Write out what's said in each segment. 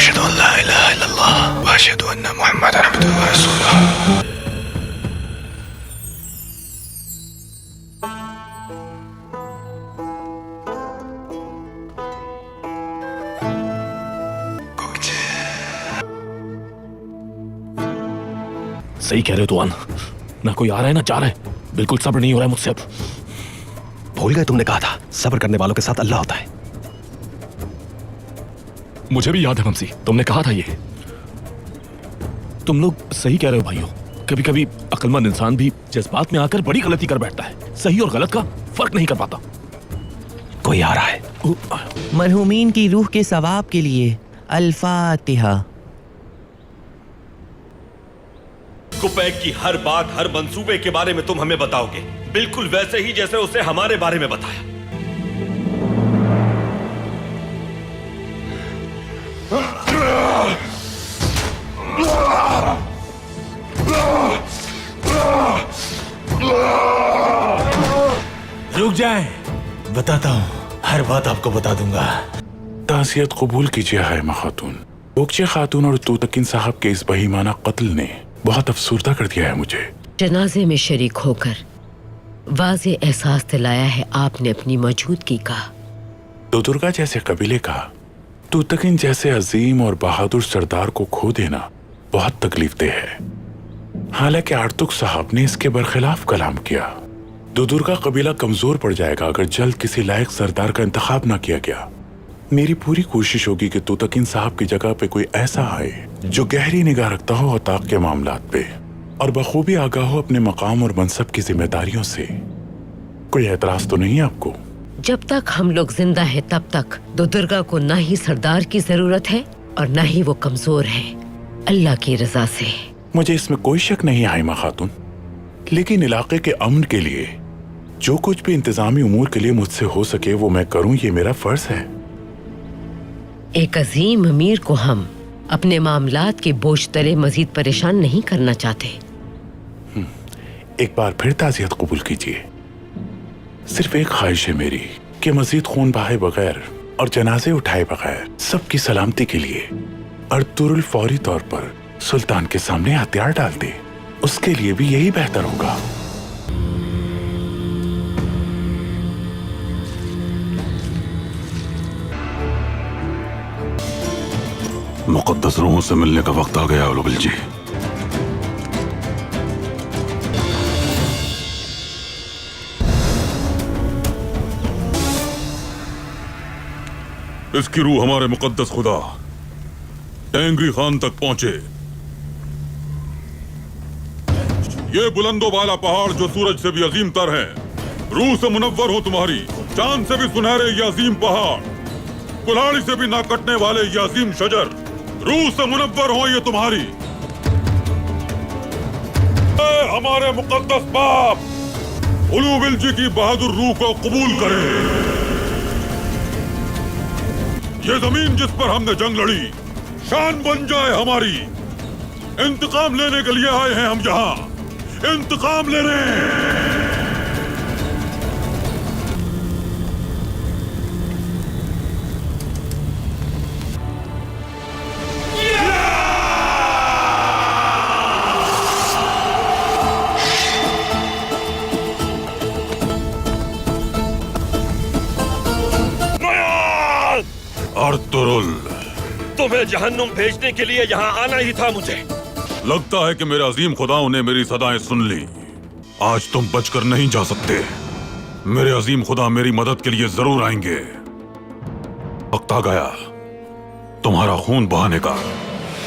अशहदु अन ला इलाहा इल्लल्लाह व अशहदु अन्ना मुहम्मदन अब्दुहु व रसूलुहु। सही कह रहे हो तुआन, ना कोई आ रहा है ना जा रहा है, बिल्कुल सब्र नहीं हो रहा है मुझसे अब। भूल गए तुमने कहा था सब्र करने वालों के साथ अल्लाह होता है। मुझे भी याद है ममसी, तुमने कहा था ये। तुम लोग सही कह रहे हो भाइयों, कभी कभी अक्लमंद इंसान भी जज्बात में आकर बड़ी गलती कर बैठता है, सही और गलत का फर्क नहीं कर पाता। कोई आ रहा है। मरहूमीन की रूह के सवाब के लिए अल-फातिहा। कुपैक की हर बात, हर मंसूबे के बारे में तुम हमें बताओगे, बिल्कुल वैसे ही जैसे उसे हमारे बारे में बताया। रुक जाएं, बताता हूँ, हर बात आपको बता दूंगा। ताज़ियत कबूल कीजिए हायमा खातून। ओकचे खातून और तूतकिन साहब के इस बहीमाना कत्ल ने बहुत अफसुर्दा कर दिया है मुझे। जनाजे में शरीक होकर वाज़े एहसास दिलाया है आपने अपनी मौजूदगी का। दुदुर्गा जैसे कबीले का तूतकिन जैसे अजीम और बहादुर सरदार को खो देना बहुत तकलीफदेह है। हालांकि आर्तुक साहब ने इसके बरखिलाफ कलाम किया। दुदुर्गा कबीला कमजोर पड़ जाएगा अगर जल्द किसी लायक सरदार का इंतखाब ना किया गया। मेरी पूरी कोशिश होगी कि तूतकिन साहब की जगह पे कोई ऐसा आए जो गहरी निगाह रखता हो औताक के मामलात पे और बखूबी आगाह हो अपने मकाम और मनसब की जिम्मेदारियों से। कोई एतराज तो नहीं आपको? जब तक हम लोग जिंदा हैं तब तक दुदुर्गा को ना ही सरदार की जरूरत है और ना ही वो कमजोर है, अल्लाह की रजा से। मुझे इसमें कोई शक नहीं हाइमा खातून, लेकिन इलाके के अमन के लिए जो कुछ भी इंतजामी उमूर के लिए मुझसे हो सके वो मैं करूं, ये मेरा फर्ज है। एक अजीम अमीर को हम अपने मामलात के बोझ तले मजीद परेशान नहीं करना चाहते। एक बार फिर ताज़ियत कबूल कीजिए। सिर्फ एक ख्वाहिश है मेरी कि मजीद खून बहाए बगैर और जनाजे उठाए बगैर सबकी सलामती के लिए अर्तुरुल फौरी तौर पर सुल्तान के सामने हथियार डाल दे। उसके लिए भी यही बेहतर होगा। मुक़द्दस रूहों से मिलने का वक्त आ गया उलुबिल जी। इसकी रूह हमारे मुक़द्दस खुदा टेंगरी खान तक पहुंचे। ये बुलंदो वाला पहाड़ जो सूरज से भी अजीम तर है, रूह से मुनव्वर हो तुम्हारी, चांद से भी सुनहरे ये अजीम पहाड़, कुल्हाड़ी से भी ना कटने वाले ये अजीम शजर, रूह से मुनव्वर हो ये तुम्हारी। हमारे मुक़द्दस बाप उलुबिल जी की बहादुर रूह को कबूल करे। ये जमीन जिस पर हमने जंग लड़ी शान बन जाए हमारी। इंतकाम लेने के लिए आए हैं हम यहाँ, इंतकाम लेने। अर्तुरुल, तुम्हें जहन्नुम भेजने के लिए यहाँ आना ही था मुझे। लगता है कि मेरे अजीम खुदाओं ने मेरी सदाएं सुन ली। आज तुम बचकर नहीं जा सकते। मेरे अजीम खुदा मेरी मदद के लिए जरूर आएंगे। वक्त आ गया तुम्हारा खून बहाने का।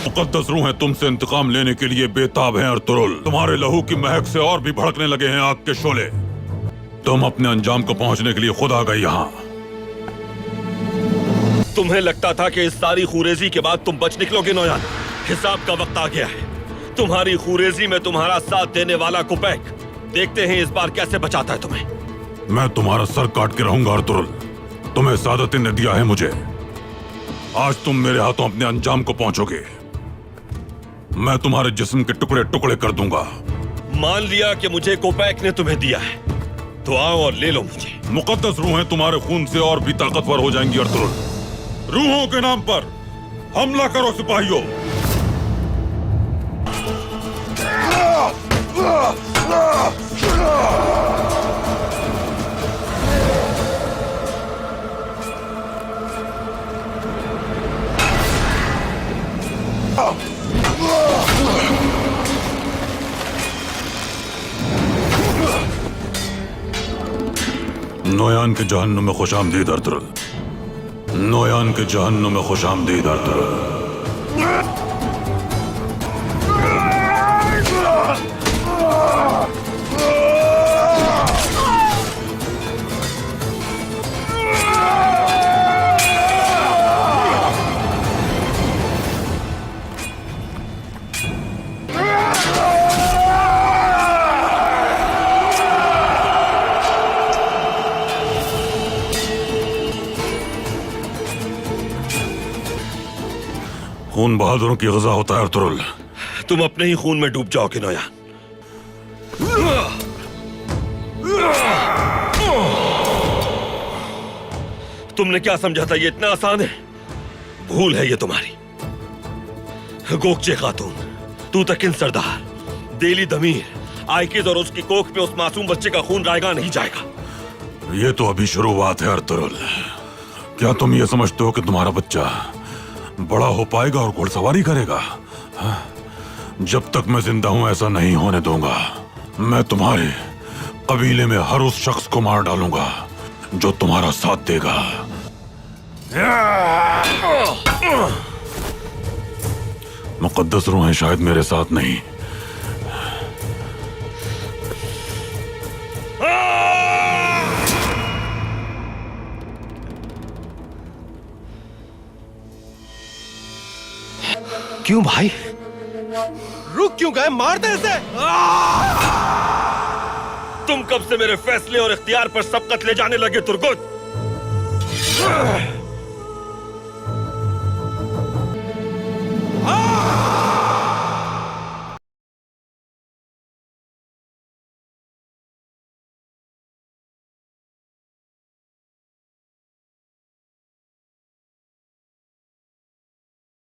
मुक़द्दस रूहें तुमसे इंतकाम लेने के लिए बेताब हैं अर्तुरुल। तुम्हारे लहू की महक से और भी भड़कने लगे हैं आग के शोले। तुम अपने अंजाम को पहुंचने के लिए खुद आ गए यहाँ। तुम्हें लगता था कि इस सारी खूरेजी के बाद तुम बच निकलोगे नौयान? हिसाब का वक्त आ गया है। तुम्हारी खूरेजी में तुम्हारा साथ देने वाला कुपैक, देखते हैं इस बार कैसे बचाता है तुम्हें। मैं तुम्हारा सर काट के रहूंगा अर्तुरुल। तुम्हें सादतिन ने दिया है मुझे। आज तुम मेरे हाथों अपने अंजाम को पहुंचोगे। मैं तुम्हारे जिस्म के टुकड़े टुकड़े कर दूंगा। मान लिया कि मुझे कुपैक ने तुम्हें दिया है, तो आओ और ले लो मुझे। मुक़द्दस रूहें तुम्हारे खून से और भी ताकतवर हो जाएंगी अर्तुरुल। रूहों के नाम पर हमला करो सिपाहियों। नोयान के जहन्नुम में खुशामदीद अर्तुगरुल। नोयान के जहन्नुम में खुशामदीद अर्तुगरुल। खून बहादुरों की ग़िज़ा होता है अर्तुगरुल। तुम अपने ही खून में डूब जाओगे नोयान। तुमने क्या समझा था ये इतना आसान है? भूल है ये तुम्हारी। गोकचे खातून, तूतकिन सरदार, देली दमीर, आइकिज़ और उसकी कोख में उस मासूम बच्चे का खून रायगा नहीं जाएगा। ये तो अभी शुरुआत है अर्तुगरुल। क्या तुम ये समझते हो कि तुम्हारा बच्चा बड़ा हो पाएगा और घुड़सवारी करेगा? जब तक मैं जिंदा हूं ऐसा नहीं होने दूंगा। मैं तुम्हारे कबीले में हर उस शख्स को मार डालूंगा जो तुम्हारा साथ देगा। मुकद्दस रूहें शायद मेरे साथ नहीं। क्यों भाई? रुक क्यों गए? मार दे इसे। तुम कब से मेरे फैसले और इख्तियार पर सबकत ले जाने लगे तुर्गुत?